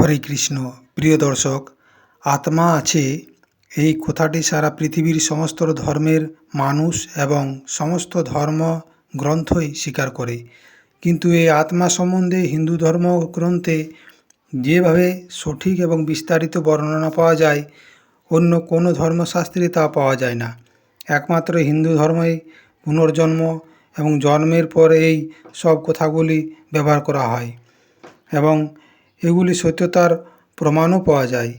হরে কৃষ্ণ। প্রিয় দর্শক, আত্মা আছে এই কথাটি সারা পৃথিবীর সমস্ত ধর্মের মানুষ এবং সমস্ত ধর্ম গ্রন্থই স্বীকার করে, কিন্তু এই আত্মা সম্বন্ধে হিন্দু ধর্ম গ্রন্থে যেভাবে সঠিক এবং বিস্তারিত বর্ণনা পাওয়া যায়, অন্য কোনো ধর্মশাস্ত্রে তা পাওয়া যায় না। একমাত্র হিন্দু ধর্মেই পুনর্জন্ম এবং জন্মের পর এই সব কথাগুলি ব্যবহার করা হয় এবং এগুলি সত্যতার প্রমাণও পাওয়া যায়।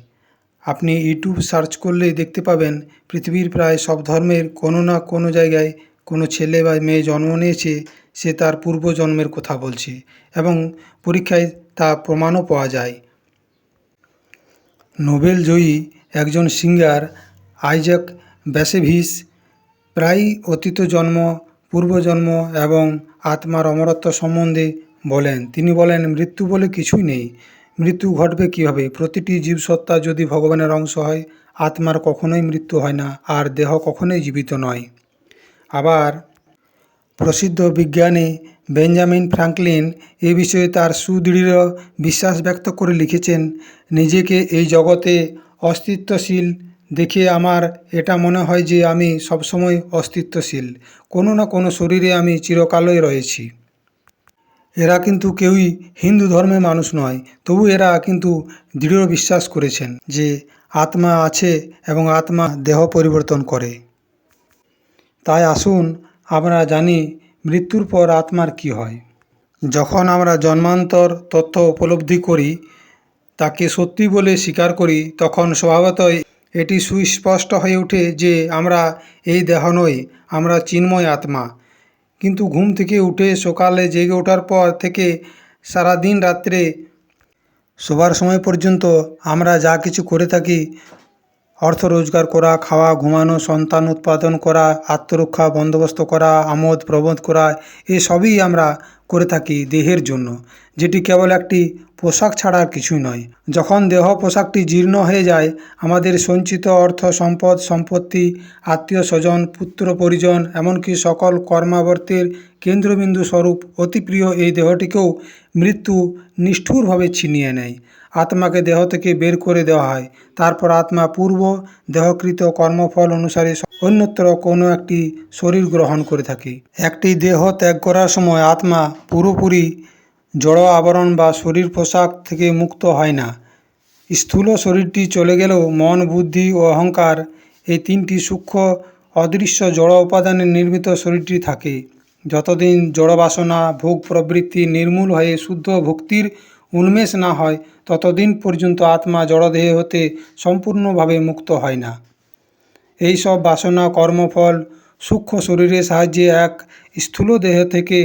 আপনি ইউটিউব সার্চ করলেই দেখতে পাবেন পৃথিবীর প্রায় সব ধর্মের কোনো না কোনো জায়গায় কোনো ছেলে বা মেয়ে জন্ম নিয়েছে, সে তার পূর্বজন্মের কথা বলছে এবং পরীক্ষায় তা প্রমাণও পাওয়া যায়। নোবেল জয়ী একজন সিঙ্গার আইজ্যাক ব্যাসেভিস প্রায়ই অতীত জন্ম, পূর্বজন্ম এবং আত্মার অমরত্ব সম্বন্ধে বলেন। তিনি বলেন, মৃত্যু বলে কিছুই নেই। মৃত্যু ঘটবে কীভাবে? প্রতিটি জীবসত্তা যদি ভগবানের অংশ হয়, আত্মার কখনোই মৃত্যু হয় না, আর দেহ কখনোই জীবিত নয়। আবার প্রসিদ্ধ বিজ্ঞানী বেঞ্জামিন ফ্রাঙ্কলিন এ বিষয়ে তার সুদৃঢ় বিশ্বাস ব্যক্ত করে লিখেছেন, নিজেকে এই জগতে অস্তিত্বশীল দেখে আমার এটা মনে হয় যে আমি সবসময় অস্তিত্বশীল। কোনো না কোনো শরীরে আমি চিরকালই রয়েছি। এরা কিন্তু কেউই হিন্দু ধর্মের মানুষ নয়, তবু এরা কিন্তু দৃঢ় বিশ্বাস করেছেন যে আত্মা আছে এবং আত্মা দেহ পরিবর্তন করে। তাই আসুন আমরা জানি মৃত্যুর পর আত্মার কি হয়। যখন আমরা জন্মান্তর তথ্য উপলব্ধি করি, তাকে সত্যি বলে স্বীকার করি, তখন স্বভাবতই এটি সুস্পষ্ট হয়ে ওঠে যে আমরা এই দেহ নই, আমরা চিন্ময় আত্মা। কিন্তু ঘুম থেকে উঠে সকালে জেগে ওঠার পর থেকে সারাদিন রাত্রে শোবার সময় পর্যন্ত আমরা যা কিছু করে থাকি, অর্থ রোজগার করা, খাওয়া, ঘুমানো, সন্তান উৎপাদন করা, আত্মরক্ষা বন্দোবস্ত করা, আমোদ প্রমোদ করা, এসবই আমরা করে থাকি দেহের জন্য, যেটি কেবল একটি পোশাক ছাড়া আর কিছুই নয়। যখন দেহ পোশাকটি জীর্ণ হয়ে যায়, আমাদের সঞ্চিত অর্থ, সম্পদ, সম্পত্তি, আত্মীয় স্বজন, পুত্র পরিজন, এমনকি সকল কর্মাবর্তের কেন্দ্রবিন্দু স্বরূপ অতি প্রিয় এই দেহটিকেও মৃত্যু নিষ্ঠুরভাবে ছিনিয়ে নেয়। আত্মাকে দেহ থেকে বের করে দেওয়া হয়। তারপর আত্মা পূর্ব দেহকৃত কর্মফল অনুসারে অন্যত্র কোনো একটি শরীর গ্রহণ করে থাকে। একটি দেহ ত্যাগ করার সময় আত্মা পুরোপুরি জড় আবরণ বা শরীর পোশাক থেকে মুক্ত হয় না। স্থূল শরীরটি চলে গেলেও মন, বুদ্ধি ও অহংকার, এই তিনটি সূক্ষ্ম অদৃশ্য জড় উপাদানে নির্মিত শরীরটি থাকে। যতদিন জড় বাসনা, ভোগ প্রবৃত্তি নির্মূল হয়ে শুদ্ধ ভক্তির উন্মেষ না হয়, ততদিন পর্যন্ত আত্মা জড়দেহ হতে সম্পূর্ণভাবে মুক্ত হয় না। এই সব বাসনা, কর্মফল সূক্ষ্ম শরীরের সাহায্যে এক স্থূল দেহ থেকে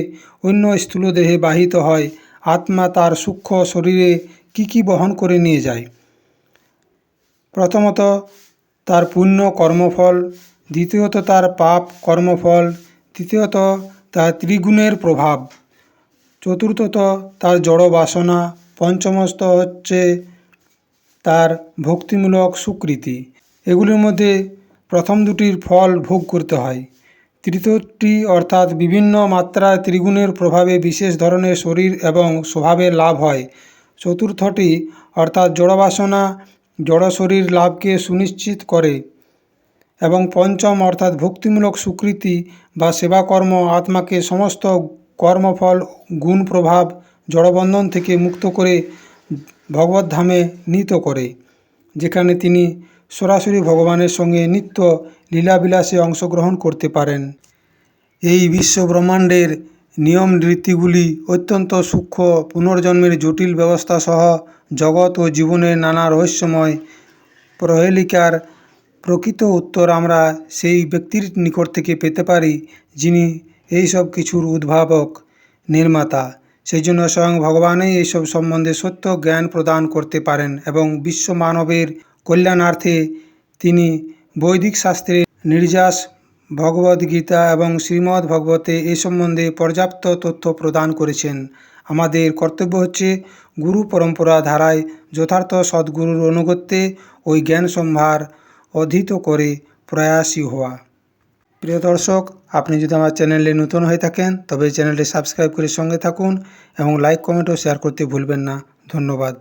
অন্য স্থূল দেহে বাহিত হয়। আত্মা তার সূক্ষ্ম শরীরে কি বহন করে নিয়ে যায়? প্রথমত তার পুণ্য কর্মফল, দ্বিতীয়ত তার পাপ কর্মফল, তৃতীয়ত তার ত্রিগুণের প্রভাব, চতুর্থত তার জড় বাসনা, পঞ্চমত হচ্ছে তার ভক্তিমূলক সুকৃতি। এগুলির মধ্যে প্রথম দুটির ফল ভোগ করতে হয়। তৃতীয়টি অর্থাৎ বিভিন্ন মাত্রায় ত্রিগুণের প্রভাবে বিশেষ ধরনের শরীর এবং স্বভাবের লাভ হয়। চতুর্থটি অর্থাৎ জড়বাসনা জড় শরীর লাভকে সুনিশ্চিত করে এবং পঞ্চম অর্থাৎ ভক্তিমূলক সুকৃতি বা সেবাকর্ম আত্মাকে সমস্ত কর্মফল, গুণ প্রভাব, জড়বন্ধন থেকে মুক্ত করে ভগবদ্ধামে নীত করে, যেখানে তিনি সরাসরি ভগবানের সঙ্গে নিত্য লীলাবিলাসে অংশগ্রহণ করতে পারেন। এই বিশ্বব্রহ্মাণ্ডের নিয়ম রীতিগুলি অত্যন্ত সূক্ষ্ম, পুনর্জন্মের জটিল ব্যবস্থা সহ জগৎ ও জীবনের নানা রহস্যময় প্রহেলিকার প্রকৃত উত্তর আমরা সেই ব্যক্তির নিকট থেকে পেতে পারি যিনি এই সব কিছুর উদ্ভাবক, নির্মাতা। সেই জন্য স্বয়ং ভগবানই এইসব সম্বন্ধে সত্য জ্ঞান প্রদান করতে পারেন এবং বিশ্ব মানবের কল্যাণার্থে তিনি বৈদিক শাস্ত্রে নির্যাস, ভগবদ্গীতা এবং শ্রীমদ্ ভাগবতে এ সম্বন্ধে পর্যাপ্ত তথ্য প্রদান করেছেন। আমাদের কর্তব্য হচ্ছে গুরু পরম্পরা ধারায় যথার্থ সদ্গুরুর অনুগত্যে ওই জ্ঞান সম্ভার অধীত করে প্রয়াসী হওয়া। প্রিয় দর্শক, আপনি যদি আমার চ্যানেলে নতুন হয়ে থাকেন তবে চ্যানেলটি সাবস্ক্রাইব করে সঙ্গে থাকুন এবং লাইক, কমেন্ট ও শেয়ার করতে ভুলবেন না। ধন্যবাদ।